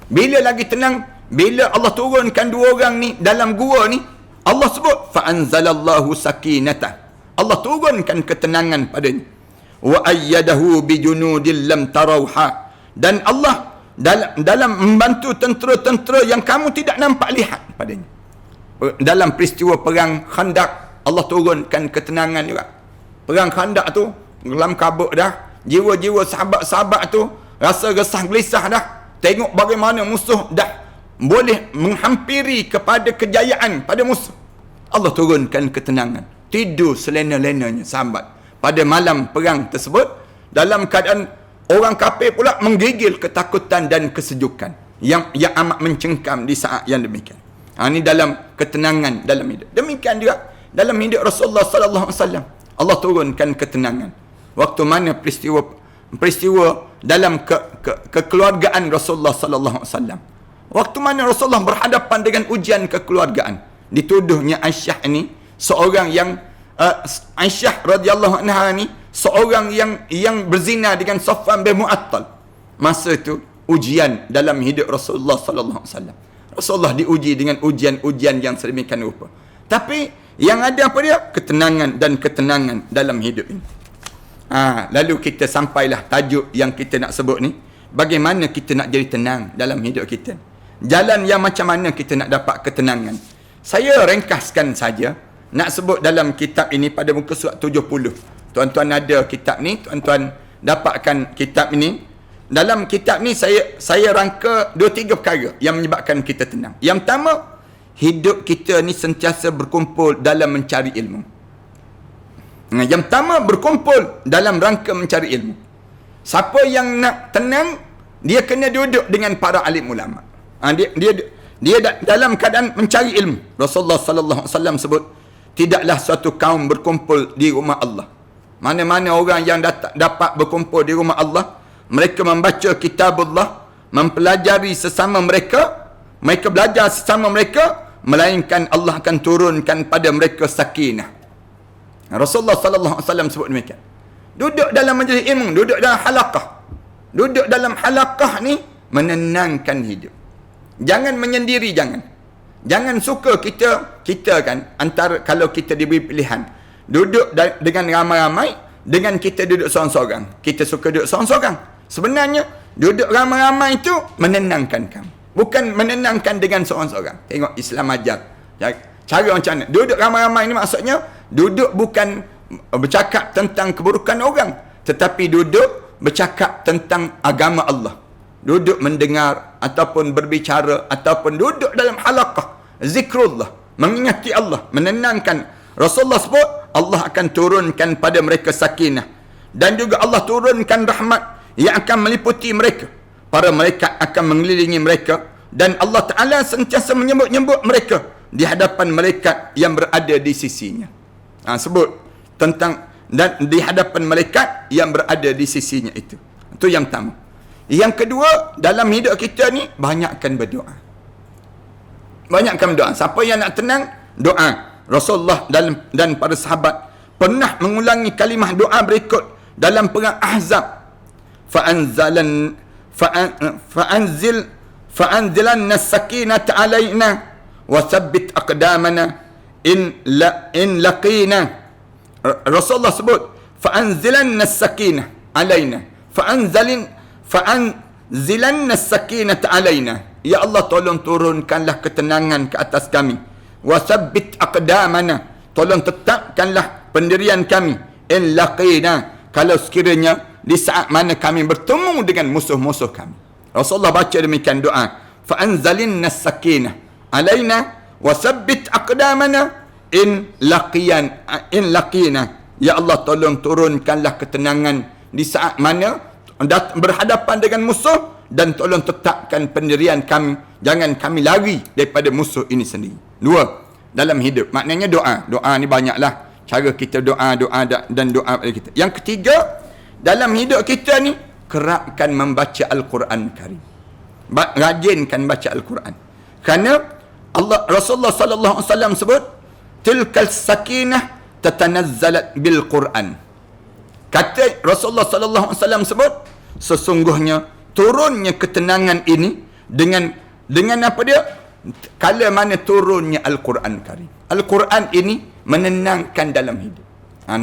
Bila lagi tenang, bila Allah turunkan dua orang ni dalam gua ni, Allah sebut fa anzalallahu sakinata, Allah turunkan ketenangan padanya. Wa ayyadahu bi junudil lam tarawha, dan Allah dalam membantu tentera-tentera yang kamu tidak nampak lihat padanya. Dalam peristiwa perang Khandaq, Allah turunkan ketenangan juga. Perang Khandaq tu dalam kabut dah, jiwa-jiwa sahabat-sahabat tu rasa resah gelisah dah, tengok bagaimana musuh dah boleh menghampiri kepada kejayaan pada musuh. Allah turunkan ketenangan, tidur selena-lenanya sahabat pada malam perang tersebut, dalam keadaan orang kafir pula menggigil ketakutan dan kesejukan yang amat mencengkam di saat yang demikian. Ini dalam ketenangan dalam hidup. Demikian juga dalam hidup Rasulullah sallallahu alaihi wasallam. Allah turunkan ketenangan. Waktu mana peristiwa dalam kekeluargaan Rasulullah sallallahu alaihi wasallam. Waktu mana Rasulullah berhadapan dengan ujian kekeluargaan. Dituduhnya Aisyah ni seorang yang Aisyah radhiyallahu anha ni seorang yang berzina dengan Safwan bin Mu'attal. Masa itu ujian dalam hidup Rasulullah sallallahu alaihi wasallam. Rasulullah diuji dengan ujian-ujian yang sedemikian rupa. Tapi yang ada apa dia? Ketenangan dan ketenangan dalam hidup ini. Lalu kita sampailah tajuk yang kita nak sebut ni. Bagaimana kita nak jadi tenang dalam hidup kita. Jalan yang macam mana kita nak dapat ketenangan. Saya ringkaskan saja. Nak sebut dalam kitab ini pada muka surat 70. Tuan-tuan ada kitab ni. Tuan-tuan dapatkan kitab ini. Dalam kitab ni saya rangka 2-3 perkara yang menyebabkan kita tenang. Yang pertama, hidup kita ni sentiasa berkumpul dalam mencari ilmu. Yang pertama, berkumpul dalam rangka mencari ilmu. Siapa yang nak tenang, dia kena duduk dengan para alim ulama. Dia dalam keadaan mencari ilmu. Rasulullah sallallahu alaihi wasallam sebut, tidaklah suatu kaum berkumpul di rumah Allah. Mana-mana orang yang dapat berkumpul di rumah Allah, mereka membaca kitabullah, mempelajari sesama mereka, mereka belajar sesama mereka, melainkan Allah akan turunkan pada mereka sakinah. Rasulullah sallallahu alaihi wasallam sebut demikian. Duduk dalam majlis ilmu, duduk dalam halaqah. Duduk dalam halaqah ni menenangkan hidup. Jangan menyendiri, jangan. Jangan suka kita kan antara kalau kita diberi pilihan duduk dengan ramai-ramai dengan kita duduk seorang-seorang. Kita suka duduk seorang-seorang. Sebenarnya duduk ramai-ramai itu menenangkan kamu. Bukan menenangkan dengan seorang-seorang. Tengok Islam ajar. Cara macam mana? Duduk ramai-ramai ni maksudnya duduk bukan bercakap tentang keburukan orang, tetapi duduk bercakap tentang agama Allah. Duduk mendengar ataupun berbicara ataupun duduk dalam halaqah zikrullah, mengingati Allah, menenangkan. Rasulullah sebut Allah akan turunkan pada mereka sakinah, dan juga Allah turunkan rahmat yang akan meliputi mereka. Para malaikat akan mengelilingi mereka, dan Allah Ta'ala sentiasa menyebut-nyebut mereka di hadapan malaikat yang berada di sisinya. Sebut tentang dan di hadapan malaikat yang berada di sisinya itu. Itu yang pertama. Yang kedua, dalam hidup kita ni banyakkan berdoa. Banyakkan berdoa. Siapa yang nak tenang, doa. Rasulullah dan para sahabat pernah mengulangi kalimah doa berikut dalam perang Ahzab. Fa'anzilanna as-sakinata 'alaina wa thabbit aqdamana in laqina. Rasulullah sebut fa'anzilanna as-sakinah 'alaina. Fa'anzilanna as-sakinata 'alaina. Ya Allah, tolong turunkanlah ketenangan ke atas kami. Wa thabbit aqdamana. Tolong tetapkanlah pendirian kami. In laqina. Kalau sekiranya di saat mana kami bertemu dengan musuh-musuh kami. Rasulullah baca demikian doa. Fa'anzalinna as-sakinah 'alaina wa thabbit aqdamana in laqina. Ya Allah, tolong turunkanlah ketenangan di saat mana berhadapan dengan musuh, dan tolong tetapkan pendirian kami. Jangan kami lari daripada musuh ini sendiri. Dua, dalam hidup. Maknanya doa. Doa ni banyaklah cara kita doa dan doa pada kita. Yang ketiga, dalam hidup kita ni kerapkan membaca Al-Quran Karim. Rajinkan baca Al-Quran. Kerana Rasulullah sallallahu alaihi wasallam sebut, tilkal sakinah tatanazzalat bil Quran. Kata Rasulullah sallallahu alaihi wasallam sebut, sesungguhnya turunnya ketenangan ini dengan apa dia? Kala mana turunnya Al-Quran Karim. Al-Quran ini menenangkan dalam hidup.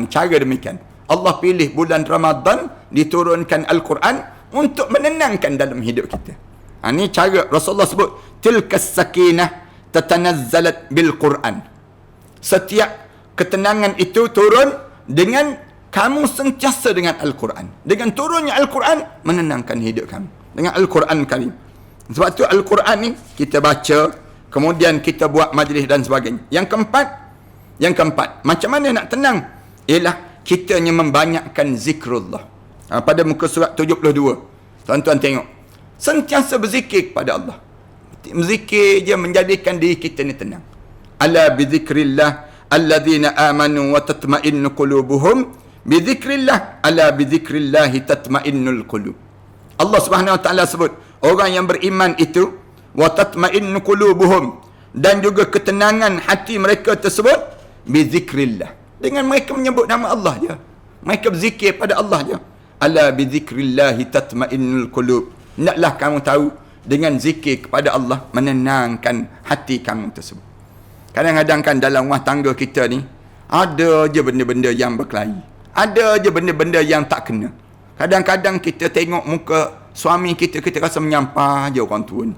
Cara demikian. Allah pilih bulan Ramadan diturunkan Al-Quran untuk menenangkan dalam hidup kita. Ini cara Rasulullah sebut, tilkas sakinah tatanazzalat bil Quran. Setiap ketenangan itu turun dengan kamu sentiasa dengan Al-Quran. Dengan turunnya Al-Quran menenangkan hidup kamu dengan Al-Quran Karim. Sebab tu Al-Quran ni kita baca, kemudian kita buat majlis dan sebagainya. Yang keempat, macam mana nak tenang? Ialah kita hanya membanyakkan zikrullah. Pada muka surat 72. Tuan-tuan tengok. Sentiasa berzikir kepada Allah. Berzikir je menjadikan diri kita ni tenang. Ala bizikrillah alladzina amanu wa tatma'innu qulubuhum bi dzikrillah, ala bi dzikrillah tatma'innul qulub. Allah Subhanahu wa taala sebut orang yang beriman itu wa tatma'innu qulubuhum, dan juga ketenangan hati mereka tersebut bi dzikrillah, dengan mereka menyebut nama Allah je, mereka berzikir pada Allah je. Ala bi dzikrillah tatma'innul qulub, hendaklah kamu tahu dengan zikir kepada Allah menenangkan hati kamu tersebut. Kadang-kadang kan dalam rumah tangga kita ni ada je benda-benda yang berkelahi, ada je benda-benda yang tak kena. Kadang-kadang kita tengok muka suami kita, kita rasa menyampah je orang tua ni.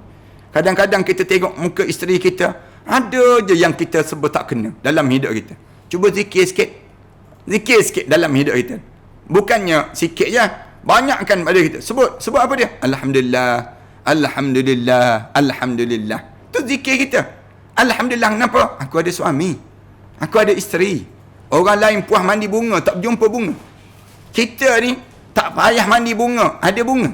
Kadang-kadang kita tengok muka isteri kita, ada je yang kita sebut tak kena dalam hidup kita. Cuba zikir sikit. Zikir sikit dalam hidup kita. Bukannya sikit je, banyakkan pada kita. Sebut apa dia? Alhamdulillah, Alhamdulillah, Alhamdulillah. Tu zikir kita. Alhamdulillah, kenapa? Aku ada suami, aku ada isteri. Orang lain puas mandi bunga, tak berjumpa bunga. Kita ni tak payah mandi bunga, ada bunga.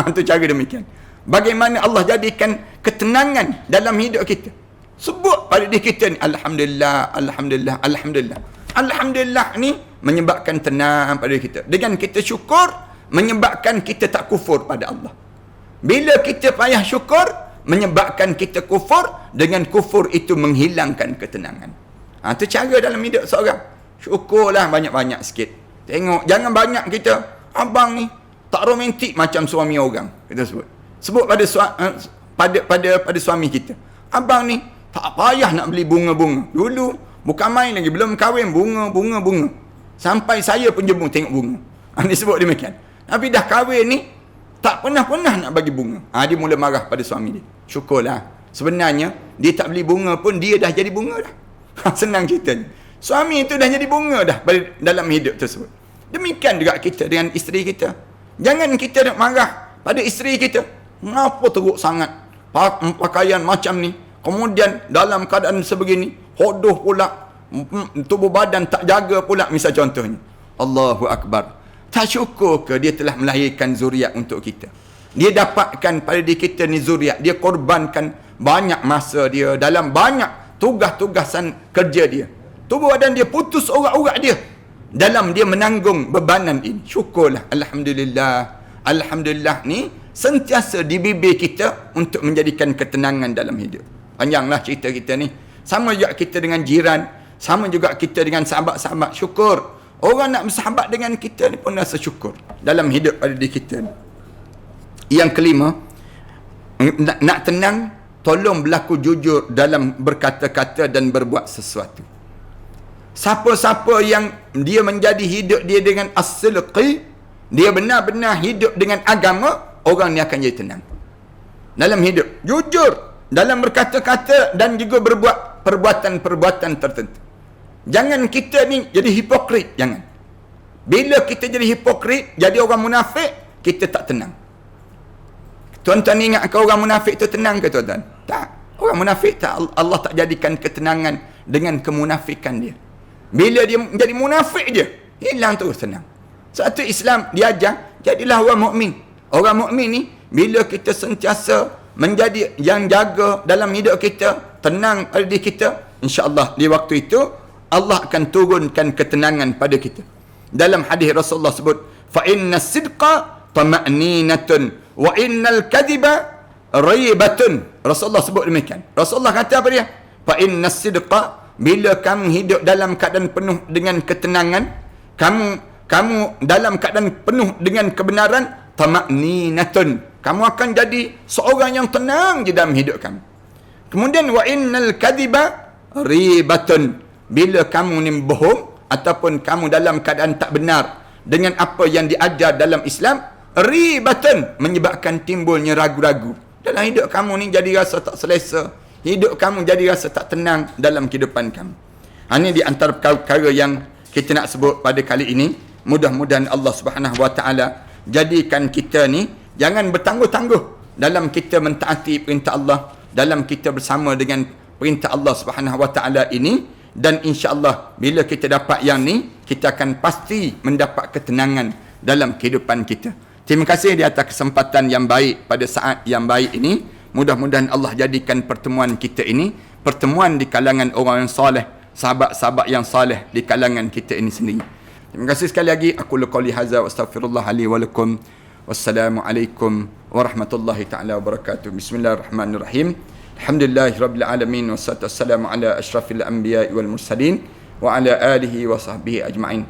Itu cara demikian. Bagaimana Allah jadikan ketenangan dalam hidup kita. Sebut pada diri kita ni, Alhamdulillah, Alhamdulillah, Alhamdulillah. Alhamdulillah ni menyebabkan tenang pada kita. Dengan kita syukur, menyebabkan kita tak kufur pada Allah. Bila kita payah syukur, menyebabkan kita kufur, dengan kufur itu menghilangkan ketenangan. Itu cara dalam hidup seorang. Syukurlah banyak-banyak sikit. Tengok, jangan banyak kita, abang ni tak romantik macam suami orang. Kita sebut pada suami kita. Abang ni tak payah nak beli bunga-bunga. Dulu bukan main lagi, belum kahwin, bunga. Sampai saya pun jemput tengok bunga. Dia sebut demikian. Tapi dah kahwin ni tak pernah nak bagi bunga. Dia mula marah pada suami dia. Syukurlah. Sebenarnya dia tak beli bunga pun dia dah jadi bunga dah. Senang ceritanya. Suami itu dah jadi bunga dah dalam hidup tersebut. Demikian juga kita dengan isteri kita. Jangan kita nak marah pada isteri kita. Kenapa teruk sangat pakaian macam ni? Kemudian dalam keadaan sebegini, hodoh pula, tubuh badan tak jaga pula, misal contohnya. Allahu Akbar. Tak syukur ke dia telah melahirkan zuriat untuk kita? Dia dapatkan pada diri kita ni zuriat. Dia korbankan banyak masa dia dalam banyak tugas-tugasan kerja dia. Tubuh badan dia putus urat-urat dia dalam dia menanggung bebanan ini. Syukurlah. Alhamdulillah. Alhamdulillah ni sentiasa di bibir kita untuk menjadikan ketenangan dalam hidup. Panjanglah cerita kita ni. Sama juga kita dengan jiran, sama juga kita dengan sahabat-sahabat. Syukur. Orang nak bersahabat dengan kita ni pun rasa syukur dalam hidup pada diri kita ni. Yang kelima, nak tenang, tolong berlaku jujur dalam berkata-kata dan berbuat sesuatu. Siapa-siapa yang dia menjadi hidup dia dengan as-silqi, dia benar-benar hidup dengan agama, orang ni akan jadi tenang dalam hidup. Jujur dalam berkata-kata dan juga berbuat perbuatan-perbuatan tertentu. Jangan kita ni jadi hipokrit. Jangan. Bila kita jadi hipokrit, jadi orang munafik, kita tak tenang. Tuan-tuan ingat ke orang munafik tu tenang ke tuan-tuan? Tak. Orang munafik tak, Allah tak jadikan ketenangan dengan kemunafikan dia. Bila dia menjadi munafik je, hilang terus tenang. Satu Islam diajar, jadilah orang mukmin. Orang mukmin ni, bila kita sentiasa menjadi yang jaga dalam hidup kita, tenang pada diri kita, insya-Allah di waktu itu Allah akan turunkan ketenangan pada kita. Dalam hadis Rasulullah sebut, fa inna sidqa tama'ninatun wa innal kadhiba ribatun. Rasulullah sebut demikian. Rasulullah kata apa dia? Fa inna sidqa, bila kamu hidup dalam keadaan penuh dengan ketenangan, kamu dalam keadaan penuh dengan kebenaran, tama'ninatun, kamu akan jadi seorang yang tenang di dalam hidup kamu. Kemudian wa innal kadhiba ribatun, bila kamu ni bohong ataupun kamu dalam keadaan tak benar dengan apa yang diajar dalam Islam, ribatun, menyebabkan timbulnya ragu-ragu dalam hidup kamu ni, jadi rasa tak selesa, hidup kamu jadi rasa tak tenang dalam kehidupan kamu. Ini di antara perkara yang kita nak sebut pada kali ini. Mudah-mudahan Allah Subhanahu Wa Taala jadikan kita ni jangan bertangguh-tangguh dalam kita mentaati perintah Allah, dalam kita bersama dengan perintah Allah Subhanahu Wa Taala ini, dan insya-Allah bila kita dapat yang ni, kita akan pasti mendapat ketenangan dalam kehidupan kita. Terima kasih di atas kesempatan yang baik pada saat yang baik ini. Mudah-mudahan Allah jadikan pertemuan kita ini pertemuan di kalangan orang yang soleh, sahabat-sahabat yang saleh di kalangan kita ini sendiri. Terima kasih sekali lagi. Aku qouli hadza wa astaghfirullah li wa lakum. Wassalamualaikum warahmatullahi taala wabarakatuh. Bismillahirrahmanirrahim. Alhamdulillahirabbil alamin wassalatu wassalamu ala asyrafil anbiya'i wal mursalin wa ala alihi wa sahbihi ajma'in.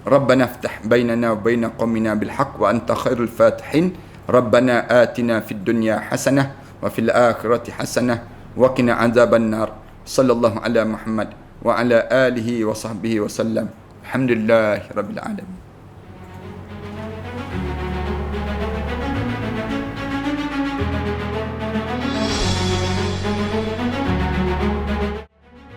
Rabbana iftah bainana wa bain qaumina bil haqq wa anta khairul fatihin. Rabbana atina fid dunya hasanah wa fil akhirati hasanah wa qina adzaban nar. Sallallahu ala Muhammad wa ala alihi wa sahbihi wa sallam. Alhamdulillahirabbil alamin.